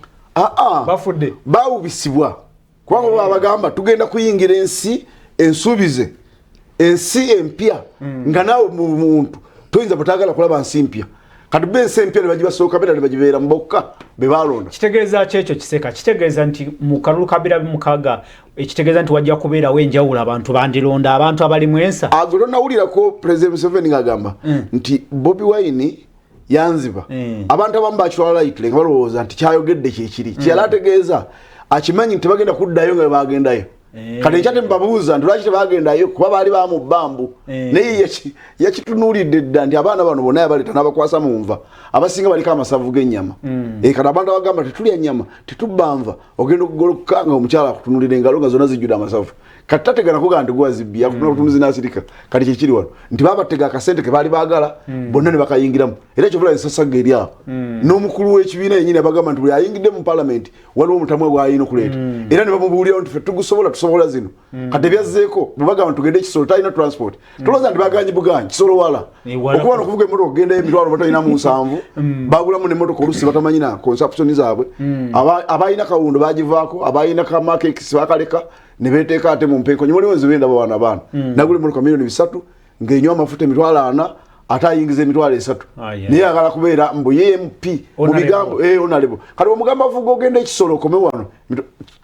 bafudde baawubisibwa kubanga baba bagamba tugenda kuyingira ensi ensuubize ensi empya nga naawe muntu toyinza butagala kulaba nsi mpya kati bensi empya ne bagibasooka bera ne bagibeera mu bokka be balonda kitegeeza kyekyo kiseka kitegeeza nti mu kalulu kabira mukaga ekitegeeza nti wajja kubeerawo enjawulo abantu bandironda abantu abali mu ensa agolo nawulirako president Museveni ng'agamba nti Bobi Wine yanziba abantu abamu bakitwala lightly nga balowooza nti kyayogedde kyekiri kyala ategeeza akimanyi nti bagenda kuddayo nga bagendayo kati ekyate mbabuuza nti lwaki tebagendayo kuba baali bamu bambu naye yakitunuulidde dda nti abaana bano bonna yabaleta n'abakwasa mu nva abasinga baliko amasavu g'ennyama kati abantu abagamba tetulya nnyama tetubba nva ogenda okugoloka nga omukyala akutunuulira engalo nga zonna zijjudde amasavu kati tategana kugaa nti gwazibbi akutuna butunuzi n'asirika kati kyekiri wano nti babatega akasente ke baali baagala bonna ne bakayingiramu era kyovula ensasagga eri awo n'omukulu w'ekibiina yennyini abagamba nti buli ayingidde mu parliament waliwo omutamwe gw'alina okuleeta era ne bamubuulirawo nti ffe tugusobola tusobola zino kati ebyazzeeko bwe bagamba tugende ekisolo talina transport tolowooza nti baganyi buganyi kisolo wala okuba nokuvuga emmotoka okugendayo emitwalo batalina mu 7 bagulamu n'emmotoka oluusi batamanyina consumption zaabwe abalina kawundo bagivaako abalina kamakekisi bakaleka ne beteeka ate mu mpenko nyimaliwo nzibenda bawana bana nagule emmotoka milioni 3 ng'enywa amafuta emitwalo 4 ate ayingiza emitwalo 3 naye agala kubeera mbu ye MP mu bigambo onalebo kati omugamba avuga ogenda ekisolo okome wano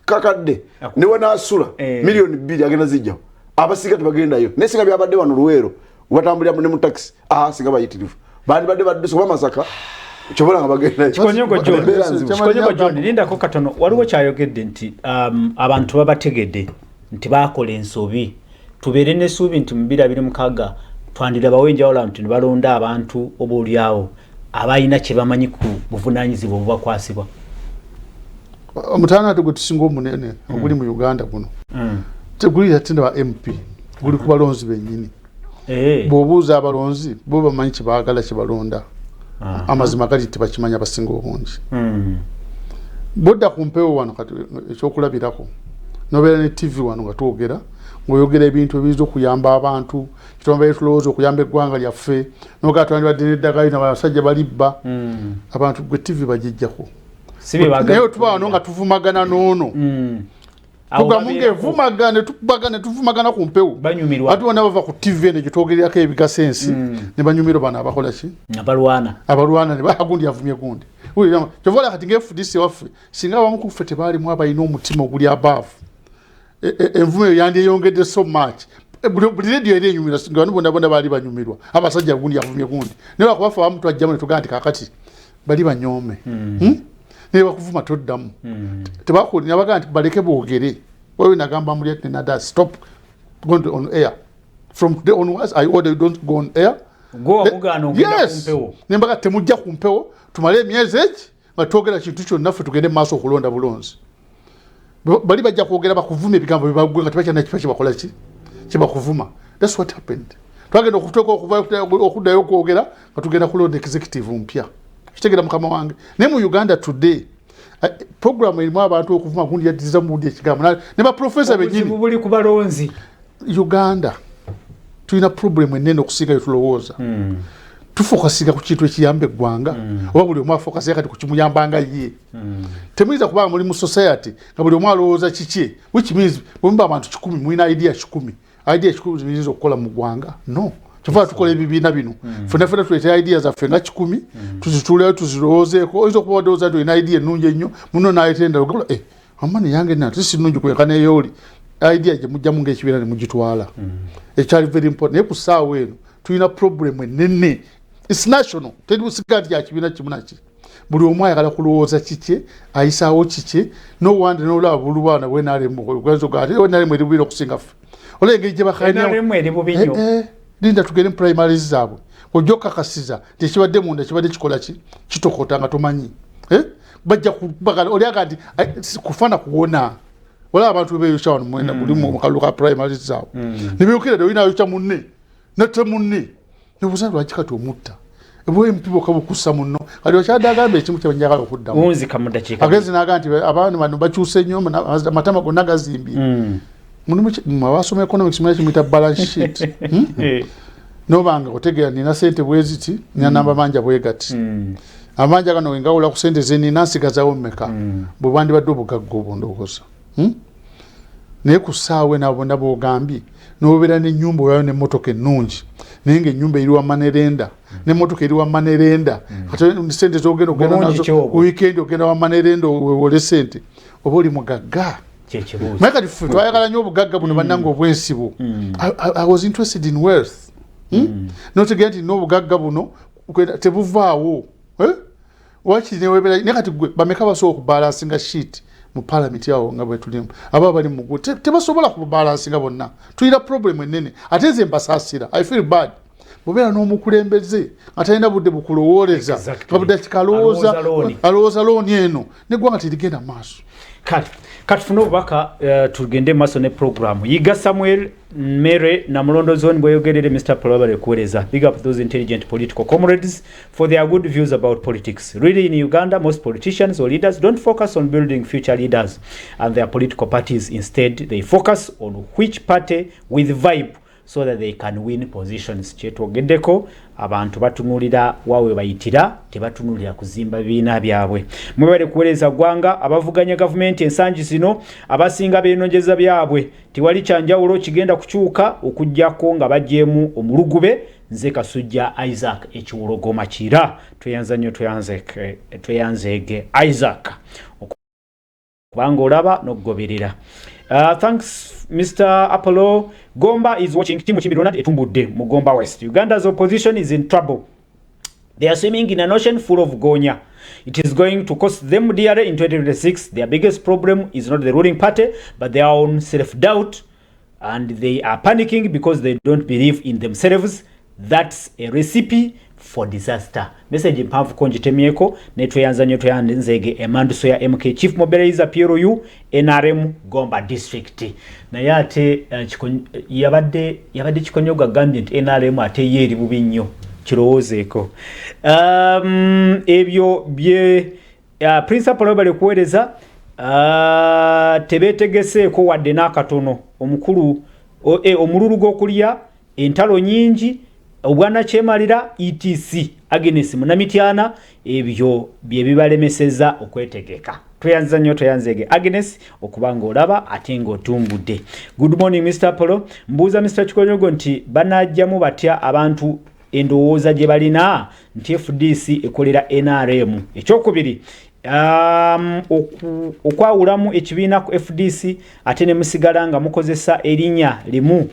kakadde ne wanaasula milioni 2 agenda zijjawo abasiga tebagendayo naye singa byabadde wano Luweero watambulira ne mu taxi singa bayitirivu bandi badde badde soba Masaka chobola nga bagenda Kikonyogo John lindako katono waliwo kyayogedde nti abantu babategedde nti bakola ensobi tubeere n'essuubi nti mu 2026 twandira bawenjawulo nti balonda abantu oboolyawo abayina kye bamanyi ku buvunaanyizibwa obubakwasibwa omutaana tugo tusinga omunene oguli mu Uganda guno teguli yatenda ba MP guli ku balonzi bennyini bw'obuuza abalonzi bo bamanyi kye baagala kye balonda amazima gali tebakimanya abasinga obungi bodda ku mpewo wano kati ekyokulabirako nobeera ne TV wano nga twogera ng'oyogera ebintu ebiyiza okuyamba abantu kitomba tulowooza okuyamba eggwanga lyaffe nogaa twandibadde n'eddagala n'abasajja balibba abantu gwe TV bagijjako naye tuba wano nga tuvumagana n'ono tugamunga evumagane tuvumagana ku mpewo ate bonna bava ku TV eno gyetwogererako ebigasa ensi ne banyumirwa bano abakola ki abalwana ne bagundi yavumye gundi kyovola kati ng'FDC waffe singa abamu ku ffe tebaalimu abalina omutima oguli abaavu envumo eyo yandiyeyongedde so much buli radio eri enyumira nga bano bonna baali banyumirwa abasajja gundi yavumye gundi naye bakubaffe abamu twajjamu ne tugamba nti kakati bali banyoome naye bakuvuma toddamu tebakulira bagamba nti baleke boogere wewe nagamba mu lieutenant nada stop going on air from today onwards I order you don't go on air go amugano ngenda kumpewo nembaga temujja kumpewo tumale emyezi nga twogera kintu kyonna ffe tugende maaso okulonda bulonzi bali bajja kwogera bakuvuma ebigambo bibagwe nga tebakya nakifo kyebakola ki kyebakuvuma that's what happened twagenda okutuuka okuddayo okwogera nga tugenda kulonda executive mpya kitegera mukama wange naye mu Uganda today program erimu abantu okuvuma gundi yaddiza mu bundi ekigambo ne ba professor benyini buli ku balonzi Uganda tulina problem enene okusinga yetulowooza tufokasiga ku kintu ekiyamba eggwanga oba buli omu afokasiga kati ku kimuyambanga ye temuyinza kubanga muli mu society nga buli omu alowooza kiki which means bwemba abantu 10 mulina idea 10 ziyinza okukola mu ggwanga no tufa tukola ebibiina bino fena tuleta idea zaffe nga 10 tuzituleyo tuzirowoozeeko oyinza okuba wadowooza nti olina idea ennungi ennyo muno naayetenda ogola amani yange nati si nnungi kwekana eyooli idea gye mujjamu ng'ekibiina ne mugitwala ekyali very important naye ku ssaawa eno tulina problem enene it's national teri busiga nti yakibiina kimu naki buli omu ayagala kulowooza kike ayisaawo kike nowande nolaba bulubana bwenalemu eribubira okusinga ffe olaba engeri gye bakanya linda tugere primary zaabwe ojja okakasiza tekibadde munda kibadde kikola ki kitokota nga tomanyi bajja kubagala olyaga nti kufana kuwona olaba abantu beyokya wano mwenda buli mu kalulu ka primary zaabwe nebiyokera olina ayokya munne natta munne nebuuza lwaki kati omutta ebwe mpibo kabukussa munno kati okyadde agamba ekimu kyebanjagala okuddamu agezi naga nti abaana bano bakyuse nnyo amatama gonna gazimbye abasoma economics muna kimuyita balance sheet nobanga otegera nina sente bweziti nina namba manja bwegati amanja gano wengawula ku sente zenina nsigazawo mmeka bwe bandibadde obugagga obundowooza naye ku ssaawe nabo bonna boogambye nobeera n'ennyumba olwayo n'emmotoka ennungi naye ng'ennyumba eri wammanerenda n'emmotoka eri wammanerenda ate sente zogenda ogenda nazo ku wiikendi ogenda wammanerenda wewole sente oba oli mugagga naye kati ffe twayagala nnyo obugagga buno bannanga obwensibo I was interested in wealth notegera nti n'obugagga buno tebuvaawo wakiri naye kati gwe bameka basobola okubalansinga sheet mu parliament yawo nga bwe tulimu aba bali mu tebasobola kubalansinga bonna tuyina problem ennene ate nze mbasaasira I feel bad bobeera n'omukulembeze atalina budde bukulowooleza babudde kikalowooza alowooza looni eno neggwanga terigenda maaso kati funa obubaka tugende maaso ne programu yiga Samuel Mere na mulondozoni bweyogerere Mr. Palabale kueleza big up those intelligent political comrades for their good views about politics. Really in Uganda most politicians or leaders don't focus on building future leaders and their political parties. Instead they focus on which party with vibe so that they can win positions. Kyetwogeddeko abantu batunulira wawe bayitira tebatunulira kuzimba biina byabwe. Mwebale kueleza gwanga abavuganya government ensangi zino abasinga beenonjeza byabwe tiwali kyanjawulo kigenda kukyuka okujjako nga bajjemu omulugube nze Kasujja Isaac ekiwulogoma kira tweyanza nnyo tweyanzege Isaac kubanga olaba n'okugoberera. Thanks Mr. Apollo. Gomba is watching. Timu Ronald etumbudde mu Gomba West. Uganda's opposition is in trouble. They are swimming in an ocean full of gonya. It is going to cost them dearly in 2026. Their biggest problem is not the ruling party, but their own self-doubt. And they are panicking because they don't believe in themselves. That's a recipe for disaster. Message mpamvu konjitemyeko netweyanza nnyo tweyanzege emanduso ya MK Chief Mobilizer PRU NRM Gomba District. Naye ate yabadde kikonyoga gambye nti NRM ate yeri bubi nnyo kirowoozeeko. Ebyo bye principal bali kuweereza tebeetegeseeko wadde n'akatono omukulu omululu gw'okulya entalo nyingi obwana kyemalira etc Agnes Munamityana ebyo bye bibalemeseza okwetegeka. Tweyanza nnyo tweyanzege Agnes okubanga olaba ate ng'otumbudde. Good morning Mr. Apollo. Mbuuza Mr. Kikonyogo nti banajjamu batya abantu endowooza gye balina nti FDC ekolera NRM. Ekyokubiri okwawulamu ekibiina ku FDC ate ne musigala nga mukozesa erinnya limu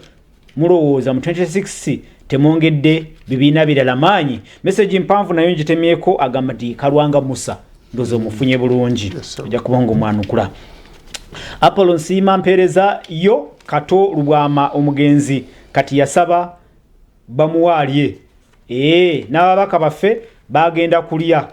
mulowooza mu 26 temongedde bibiina birala maanyi. Message mpanvu nayo njitemyeko agamba nti Kalwanga Musa ndozo mufunye bulungi ojja kubanga omwanukula. Apollo Nsiima mpereza yo Kato Lubwama omugenzi kati yasaba bamuwaalye n'ababaka baffe bagenda kulya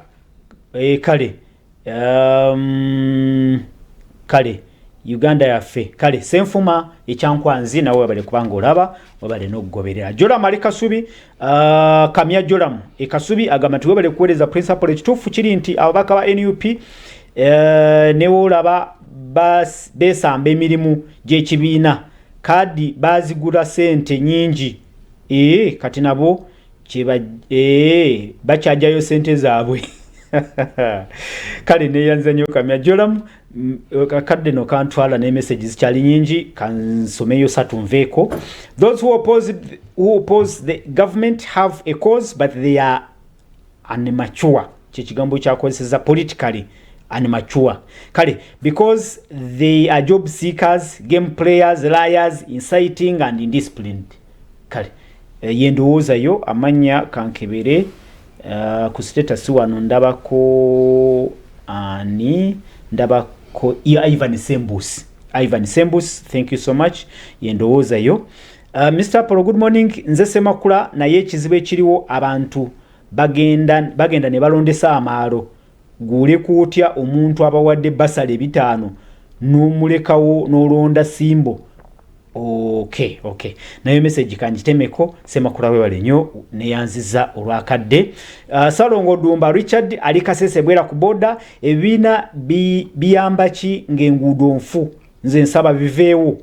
kale Uganda yaffe kale Senfuma ekyankwanzi nawe wabale kubanga olaba wabale n'okugoberera. Joram ali Kasubi Kamya Joram Kasubi agamba nti wabale kuweereza principal ekituufu kiri nti ababaka ba NUP ne olaba besamba emirimu gy'ekibiina kadi bazigula sente nyingi kati nabo bakyajjayo sente zaabwe. Kale neyanza nnyo Kamya Joram kadde no kantwala ne messages kyali nyingi kansomeyo satunveeko. Those who oppose the government have a cause but they are unmature. Kigambo kyakozeseza politically unmature. Kale because they are job seekers, game players, liars, inciting and indisciplined. Kale yendowooza yo amanya kankebere ku status wano ndabako ndabako Ivan Sembus, thank you so much. Yendowooza yo. Mr. Apollo, good morning. Nze Semakula naye ekizibu ekiriwo abantu bagenda ne balondesa amaalo. Gule kuutya omuntu abawadde basale 5 n'omulekawo n'olonda simbo. Okay. Nayo message kanjitemeko Semakula wewale nnyo neyanziza olwakadde. Salongo Dumba Richard ali Kasese bwera ku boda ebina biyamba ki ng'enguudo nfu nze nsaba biveewo.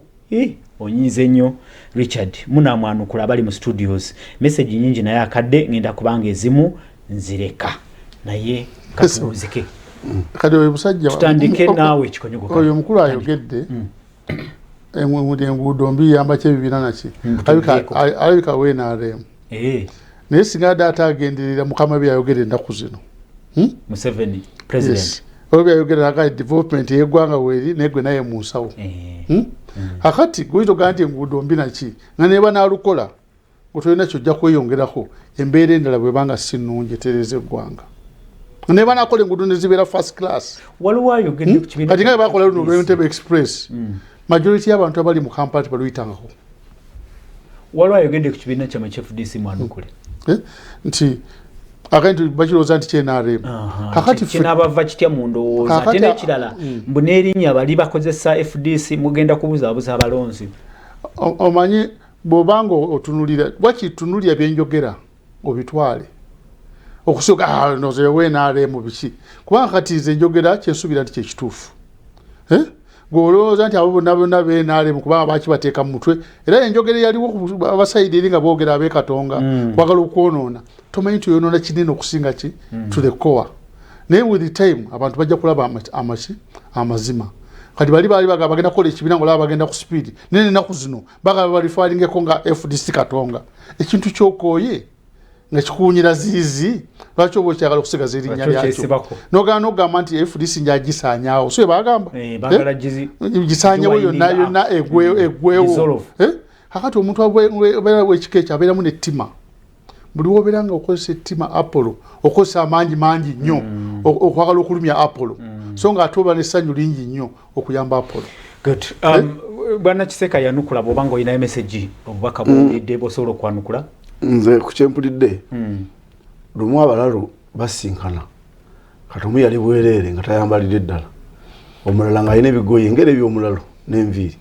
Onyize nnyo Richard munamwanukula bali mu studios. Message nyingi naye akadde ngenda kubanga ezimu nzireka naye katuzike. Kadi oyo musajja tutandike naawe kikonyogo. Oyo mukulu ayogedde. Enguudo mbi yamba kye bibina naki. Alabika WNRM. Naye singa data agenderera mukama byayogedde ennaku zino. Museveni president. Oyo byayogedde aga development yeggwanga weri negwe naye mu nsawo. Akati goito ganti enguudo mbi naki. Nga neba nalukola otolina kyojja kweyongerako embeera endala bwe banga sinungi tereze eggwanga. Neba nakola enguudo ne zibeera first class. Waliwo ayogedde ku kibiina. Kati nga bakola luno Entebbe Express. Majority y'abantu abali mu Kampala baluyitangako. Waliwo ayogedde ku kibiina kyama FDC mwanukule. Nti akantu bakiroza nti KNRM. Kakati kinabava kitya mu ndowooza ate n'ekirala mbu n'erinnya bali bakozesa FDC mugenda kubuzaabuza abalonzi. Omanyi bw'obanga otunulira wakitunulira byenjogera obitwale okusoka noze WNRM biki kubanga kati nze njogera kyensuubira nti kyekituufu. Golowooza nti abo bonna BNRM kubanga bakibateeka mu mutwe era enjogera yaliwo abasayidi eri nga boogera ab'Ekatonga kwagala okwonoona tomanyi tuyonoona kinene okusinga ki to the core. Naye with the time abantu bajja kulaba amazima. Kati bali bagenda kukola ekibiina nga olaba bagenda ku speed nene ennaku zino bagaba balifaringeko nga FDC Katonga ekintu kyokooye nga kikuunyira ziizi lwaki oba okyagala okusigaza erinnya lyakyo n'ogamba nti FDC njagisaanyaawo so bagamba gisaanyawo yonna eggwewo. Kakati omuntu abeera w'ekika ekyo abeeramu n'ettima buli wobeera nga okozesa ettima Apollo okozesa mangi nnyo okwagala okulumya Apollo so nga ate oba n'essanyu lingi nnyo okuyamba Apollo. Bwana Kiseka yanukula bw'obanga olinayo message obubaka bw'owulidde bw'osobola okwanukula. Nze ku kyempulidde lumu abalalu basinkana kati omu yali bwereere nga tayambalidde ddala omulala nga alina ebigoye ngeri eby'omulalu n'enviiri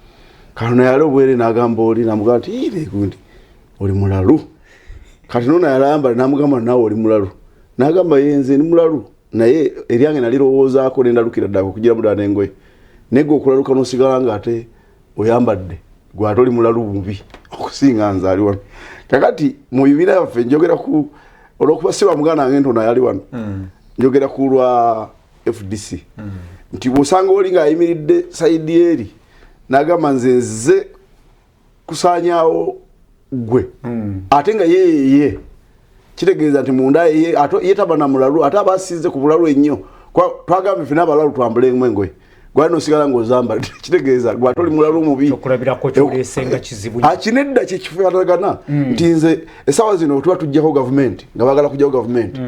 kati naye ali obwereere n'agamba oli n'amugamba nti gundi oli mulalu kati nono yali ayambala n'amugamba naawe oli mulalu n'agamba yenze ni mulalu naye eryange nalirowoozaako nendalukira ddala okugira mu ddala n'engoye naye gwe okulaluka n'osigala nga ate oyambadde gwe ate oli mulalu bubi okusinga nze ali wano. Kakati mu bibiina byaffe njogera ku olw'okuba si bamuganda wange ntono yali wano njogera ku lwa FDC nti bw'osanga oli ng'ayimiridde sayidi eri n'agamba nze kusaanyaawo gwe ate nga ye kitegeeza nti munda ye taba na mulalu ate aba asize ku bulalu ennyo twagamba ffe n'abalalu twambulemu engoye gwali nosigala ng'ozambadde kitegeeza gwe ate oli mulalu mubi okulabirako kyoleesenga kizibu akinedda kyekifaatagana nti nze essaawa zino tuba tujjako gavumenti nga baagala kujjako gavumenti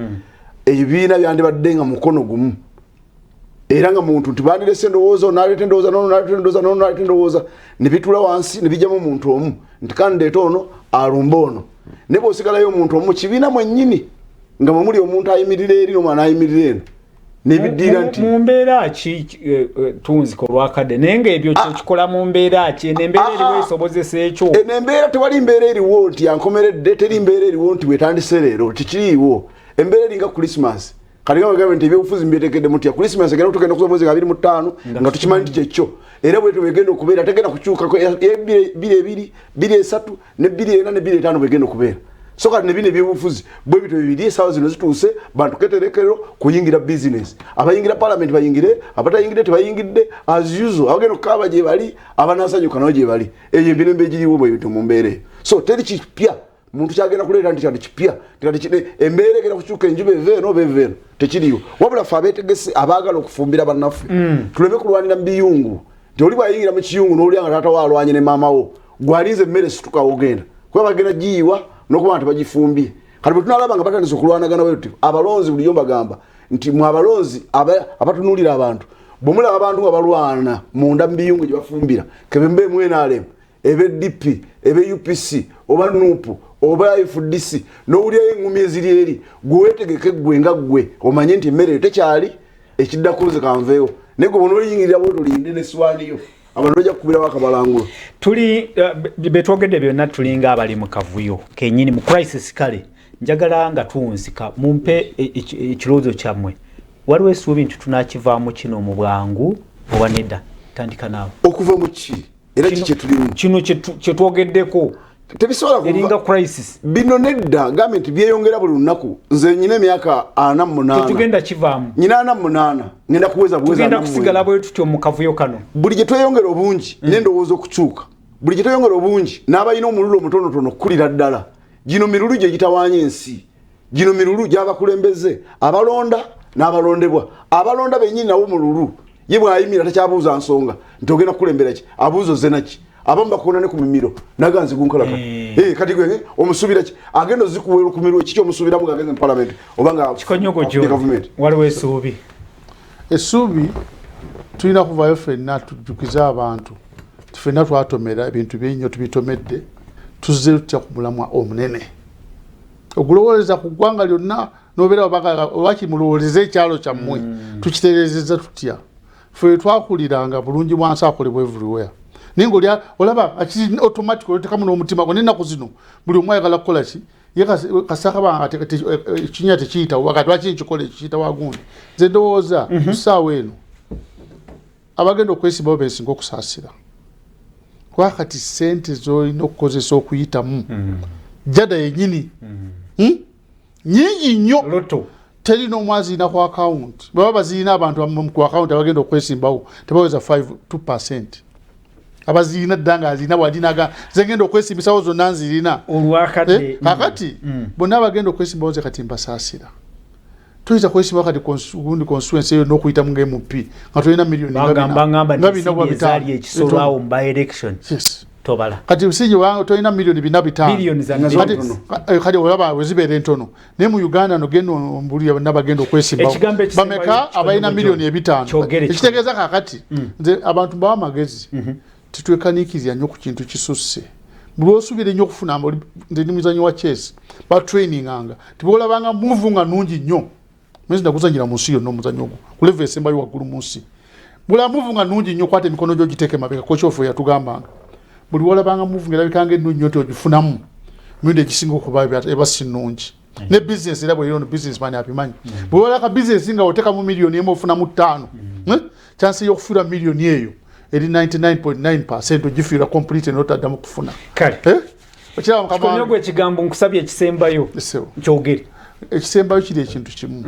ebibiina byandibadde nga mukono gumu era nga muntu nti bandirese endowooza naleeta endowooza nono naleeta endowooza nono naleeta endowooza ne bitula wansi ne bijjamu omuntu omu nti kandeeta ono alumba ono ne bw'osigalayo omuntu omu kibiina mwennyini nga mwe muli omuntu ayimirira eri n'omwana ayimirira eno nebidira nti mu mbeera ki tunziko lwakadde naye ng'ebyo kikola mu mbeera ki enembeera eriwo esobozesa ekyo enembeera tewali mbeera eriwo nti yankomeredde teri mbeera eriwo nti wetandise leero tikiriiwo embeera eringa Christmas kati nga bagamba nti ebyobufuzi mbyetekedde mutya Christmas egenda tugenda okuza mwezi 25 nga tukimanyi nti kyekyo era bwe tubegenda okubeera tegenda kukyukako 2 3 ne 4 ne 5 begenda okubeera so kati nebino ebyobufuzi bwe bito bibiri essaawa zino zituuse bantu keterekero kuyingira business abayingira parliament bayingire abatayingire tebayingidde as usual abagenda okukaba gye bali abanasanyuka nabo gye bali eyo emirembe egiriwo bwe bito mu mbeera so teri kipya muntu kyagenda kuleeta nti kyali kipya embeera egenda kukyuka enjuba eveeno oba eveeno tekiriwo wabula ffe abeetegese abaagala okufumbira bannaffe tuleme kulwanira mu biyungu nti oli bwayingira mu kiyungu n'olya nga taata wo alwanye ne maama wo gwalinze emmere situka ogenda kuba bagenda giyiwa n'okuba nti bagifumbye kati bwe tunalaba nga batandise okulwanagana bwe abalonzi bulijjo bagamba nti mu abalonzi abatunulira abantu bwemulaba abantu nga balwana munda mu biyungu gye bafumbira kebembe MNRM ebe DP ebe UPC oba NUP oba FDC n'owulirayo eŋŋumi eziri eri gwewetegeke gwe nga gwe omanye nti emmere tekyali ekiddakuze kanveewo naye gwe bonaoliyingirira bwotolinde neswaniyo abantu bajja kukubira bakabalangulo tuli betwogedde byonna tulinga abali mu kavuyo kenyini mu crisis kale njagala nga tuwunsika mumpe ekirowoozo kyammwe waliwo essuubi nti tunakivaamu kino mu bwangu oba nedda tandika naawe okuva mu ki era ki kyetulimu kino kyetwogeddeko tebisobola eringa crisis bino nedda gavumenti byeyongera buli lunaku nze nyina emyaka 48 tetugenda kivaamu nyina 48 ngenda kuweza tugenda kusigala bwe tutyo mu kavuyo kano buli gye tweyongera obungi n'endowooza okukyuka buli gye tweyongera obungi n'abalina omululu omutonotono kulira ddala gino mirulu gye gitawaanya ensi gino mirulu gy'abakulembeze abalonda n'abalondebwa abalonda bennyini nawo mululu ye bw'ayimira takyabuuza nsonga nti ogenda kukulembera ki abuuzo zenaki abamu bakuwona ne ku mimiro naganzi gunkolaka kati gwe omusuubira ki agenda ozikuweera ku mimiro kiki omusuubiramu ng'agenze mu palamenti oba nga kikonyogo gyo waliwo essuubi essuubi tulina kuvaayo ffenna tujjukiza abantu ffenna twatomera ebintu byennyo tubitomedde tuzze tutya ku mulamwa omunene ogulowooleza ku ggwanga lyonna nobeera obakimulowooleza ekyalo kyammwe tukitereezezza tutya ffe twakuliranga bulungi bwansi akolebwa everywhere naye nga olaba akiri automatic olotekamu n'omutima gwo n'ennaku zino buli omu ayagala kukola ki ye kasaka banga ekinya tekiyitawo wakati wakiri nkikola ekiyitawo agundi nze ndowooza ku ssaawa eno abagenda okwesimbawo bensinga okusaasira kuba kati ssente z'olina okukozesa okuyitamu jada yennyini nyingi nnyo terina omwazi ina ku akawunti baba bazirina abantu ku akawunti abagenda okwesimbawo tebaweza 2%. Abazirina ddanga azirina bwadinaga zengenda okwesimbisawo zonna nzirina olwakadde kakati bonna abagenda okwesimbawo ze kati mbasaasira tuyinza kwesimbawo kati gundi constituency eyo n'okuyitamu ng'MP nga tulina miliyoni nga ekisolwawo mu by-election tobala kati busingi wange tolina miliyoni 4-5 kati olaba wezibeera entono naye mu Uganda nogenda ombulira n'abagenda okwesimbawo bameka abalina miliyoni 5 ekitegeeza kakati nze abantu mbawa amagezi titwekaniikirira nnyo ku kintu kisusse buli osuubira ennyo okufuna nze ndi muzanyi wa chess batraininganga tibolabanga muvu nga nnungi nnyo mwezi ndakuzanyira mu nsi yonna omuzanyi ogwo ku level esembayo waggulu mu nsi buli amuvu nga nnungi nnyo kwata emikono gyo giteeke mabega kokyofo yatugambanga buli wolabanga muvu ng'erabikanga ennungi nnyo togifunamu mirundi egisinga okuba eba si nnungi ne business era bw'eri ono businessman abimanyi buli wolaka business nga otekamu miliyoni emu ofunamu 5 chance y'okufiirwa miliyoni eyo eri 99.9% ogifiirwa complete n'otaddamu kufuna kale kikonyogo ekigambo nkusabye ekisembayo kyogere ekisembayo kiri ekintu kimu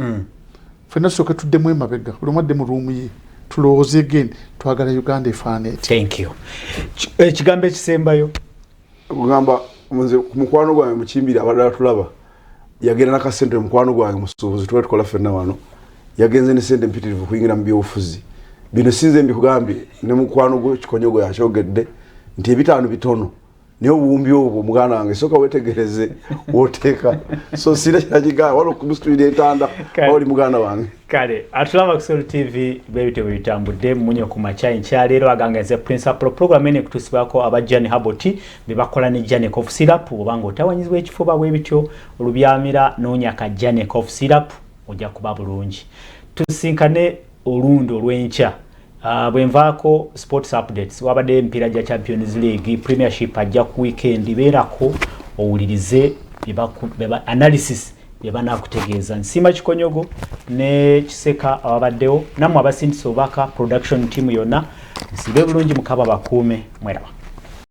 ffenna tusooke tuddemu emabega buli omu adde mu ruumu ye tulowooze again twagala Uganda efaana eti thank you ekigambo ekisembayo kugamba nze ku mukwano gwange mukimbiri abadala tulaba yagenda n'akasente mukwano gwange musuubuzi tuba tukola ffenna wano yagenze ne sente mpitirivu kuyingira mu byobufuzi bino sinze mbikugambye ne mukwano gwo kikonyogo yakyogedde nti ebitaano bitono naye obuwumbi obwo muganda wange soka wetegereze woteeka so sira kiragigaa waliwo kumusitulira entanda oli muganda wange kale atulaba ku Soul TV bebite bitambudde munyo ku macha nkyaleero agangaze principal program ene kutusibako abajjani haboti bebakola ne jane cough syrup obanga otawanyizwa ekifuba bwe bityo olubyamira n'onyaka jane cough syrup ojja kuba bulungi tusinkane olundo lw'enkya bwenvaako sports updates wabadde empiira gya Champions League Premiership ajja ku weekend beerako owulirize analysis byebanakutegeeza nsimba kikonyogo ne kiseka ababaddewo namwe abasindisa obaka production team yonna nsibe bulungi mukaba bakuume mweraba